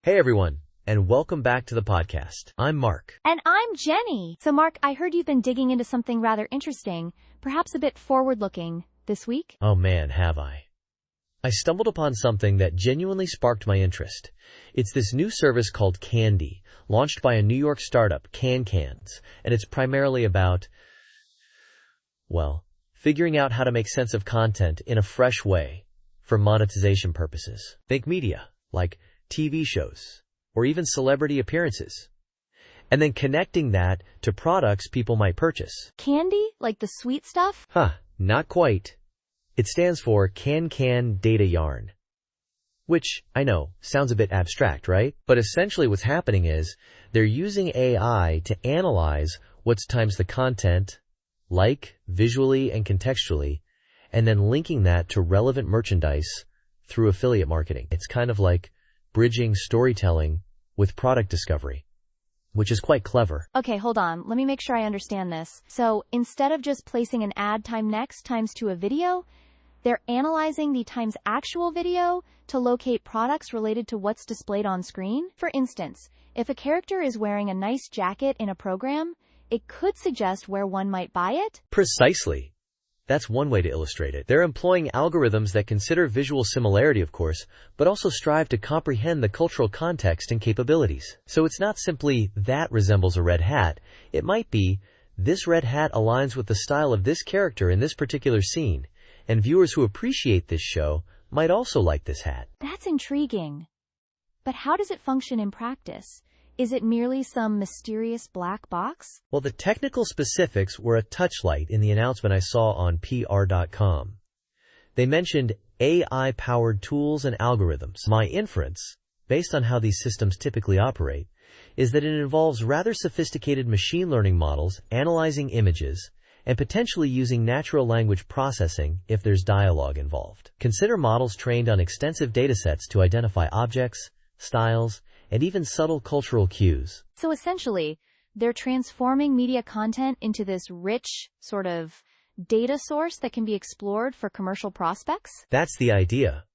Hey everyone, and welcome back to the podcast. I'm Mark. And I'm Jenny. So Mark, I heard you've been digging into something rather interesting, perhaps a bit forward-looking, this week? Oh man, have I. I stumbled upon something that genuinely sparked my interest. It's this new service called Candy, launched by a New York startup, CanCan, and it's primarily about, figuring out how to make sense of content in a fresh way for monetization purposes. Think media, like TV shows, or even celebrity appearances, and then connecting that to products people might purchase. Candy? Like the sweet stuff? Not quite. It stands for CanCan Data Yarn, which, I know, sounds a bit abstract, right? But essentially what's happening is they're using AI to analyze what's times the content, like, visually and contextually, and then linking that to relevant merchandise through affiliate marketing. It's kind of like bridging storytelling with product discovery, which is quite clever. Okay, hold on. Let me make sure I understand this. So instead of just placing an ad time next times to a video, they're analyzing the times actual video to locate products related to what's displayed on screen. For instance, if a character is wearing a nice jacket in a program, it could suggest where one might buy it. Precisely. That's one way to illustrate it. They're employing algorithms that consider visual similarity, of course, but also strive to comprehend the cultural context and capabilities. So it's not simply that resembles a red hat. It might be, this red hat aligns with the style of this character in this particular scene, and viewers who appreciate this show might also like this hat. That's intriguing. But how does it function in practice? Is it merely some mysterious black box? Well, the technical specifics were a touchlight in the announcement I saw on PR.com. They mentioned AI-powered tools and algorithms. My inference, based on how these systems typically operate, is that it involves rather sophisticated machine learning models analyzing images and potentially using natural language processing if there's dialogue involved. Consider models trained on extensive datasets to identify objects, styles, and even subtle cultural cues. So essentially, they're transforming media content into this rich, sort of, data source that can be explored for commercial prospects? That's the idea.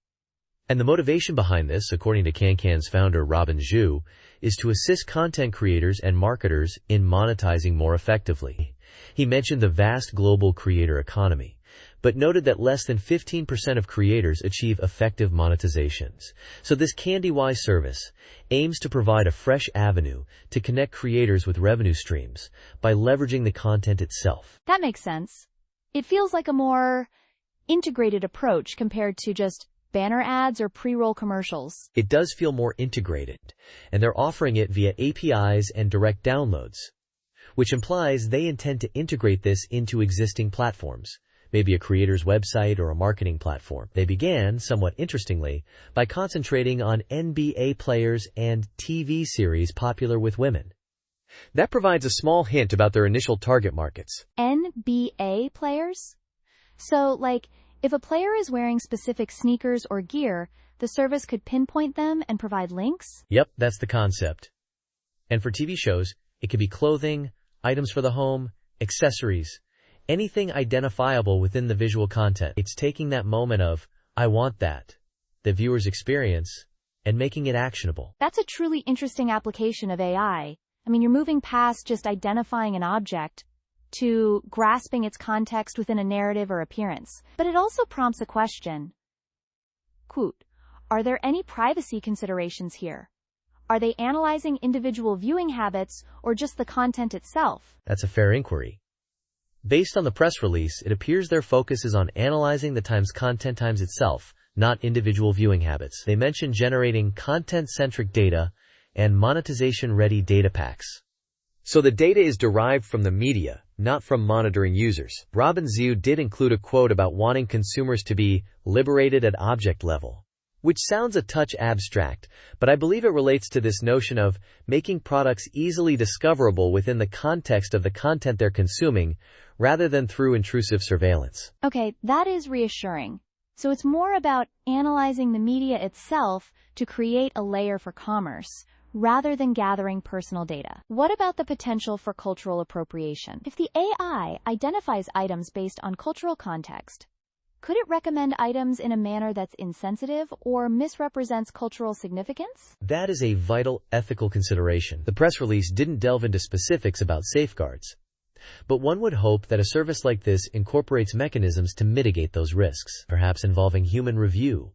And the motivation behind this, according to CanCan's founder Robin Zhu, is to assist content creators and marketers in monetizing more effectively. He mentioned the vast global creator economy, but noted that less than 15% of creators achieve effective monetizations. So this CandyWise service aims to provide a fresh avenue to connect creators with revenue streams by leveraging the content itself. That makes sense. It feels like a more integrated approach compared to just banner ads or pre-roll commercials. It does feel more integrated, and they're offering it via APIs and direct downloads, which implies they intend to integrate this into existing platforms, maybe a creator's website or a marketing platform. They began, somewhat interestingly, by concentrating on NBA players and TV series popular with women. That provides a small hint about their initial target markets. NBA players? So, like, if a player is wearing specific sneakers or gear, the service could pinpoint them and provide links? Yep, that's the concept. And for TV shows, it could be clothing, items for the home, accessories, anything identifiable within the visual content. It's taking that moment of, I want that, the viewer's experience, and making it actionable. That's a truly interesting application of AI. I mean, you're moving past just identifying an object to grasping its context within a narrative or appearance. But it also prompts a question. Quote, are there any privacy considerations here? Are they analyzing individual viewing habits or just the content itself? That's a fair inquiry. Based on the press release, it appears their focus is on analyzing the times content times itself, not individual viewing habits. They mention generating content-centric data and monetization-ready data packs. So the data is derived from the media, not from monitoring users. Robin Zhu did include a quote about wanting consumers to be liberated at object level, which sounds a touch abstract, but I believe it relates to this notion of making products easily discoverable within the context of the content they're consuming, rather than through intrusive surveillance. Okay, that is reassuring. So it's more about analyzing the media itself to create a layer for commerce, rather than gathering personal data. What about the potential for cultural appropriation? If the AI identifies items based on cultural context, Could it recommend items in a manner that's insensitive or misrepresents cultural significance? That is a vital ethical consideration. The press release didn't delve into specifics about safeguards, but one would hope that a service like this incorporates mechanisms to mitigate those risks, perhaps involving human review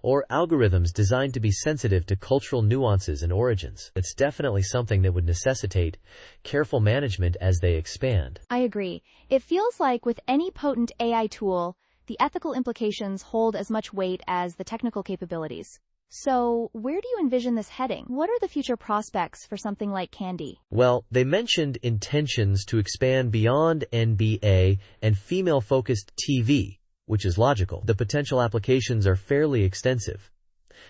or algorithms designed to be sensitive to cultural nuances and origins. It's definitely something that would necessitate careful management as they expand. I agree. It feels like with any potent AI tool, the ethical implications hold as much weight as the technical capabilities. So, where do you envision this heading? What are the future prospects for something like Candy? Well, they mentioned intentions to expand beyond NBA and female-focused TV, which is logical. The potential applications are fairly extensive.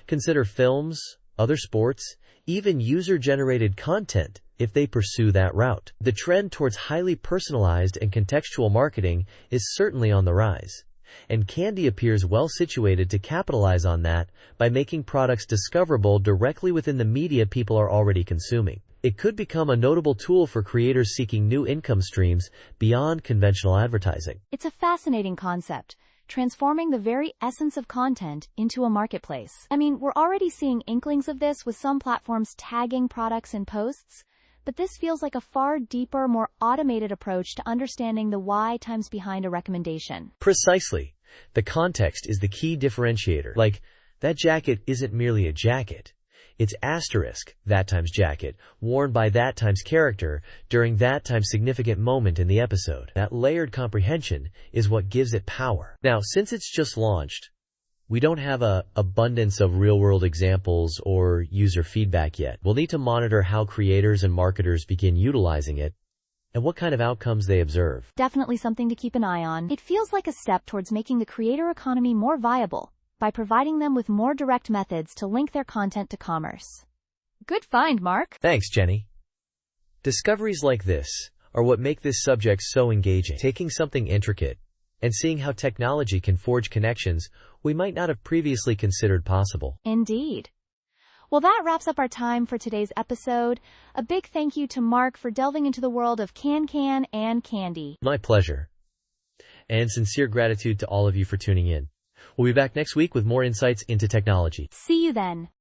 Consider films, other sports, even user-generated content if they pursue that route. The trend towards highly personalized and contextual marketing is certainly on the rise, and Candy appears well situated to capitalize on that by making products discoverable directly within the media people are already consuming. It could become a notable tool for creators seeking new income streams beyond conventional advertising. It's a fascinating concept, transforming the very essence of content into a marketplace. I mean, we're already seeing inklings of this with some platforms tagging products in posts, but this feels like a far deeper, more automated approach to understanding the why times behind a recommendation. Precisely. The context is the key differentiator. Like, that jacket isn't merely a jacket. It's asterisk, that times jacket, worn by that times character during that times significant moment in the episode. That layered comprehension is what gives it power. Now, since it's just launched, we don't have an abundance of real-world examples or user feedback yet. We'll need to monitor how creators and marketers begin utilizing it and what kind of outcomes they observe. Definitely something to keep an eye on. It feels like a step towards making the creator economy more viable by providing them with more direct methods to link their content to commerce. Good find, Mark. Thanks, Jenny. Discoveries like this are what make this subject so engaging. Taking something intricate and seeing how technology can forge connections we might not have previously considered possible. Indeed. Well, that wraps up our time for today's episode. A big thank you to Mark for delving into the world of CanCan and Candy. My pleasure. And sincere gratitude to all of you for tuning in. We'll be back next week with more insights into technology. See you then.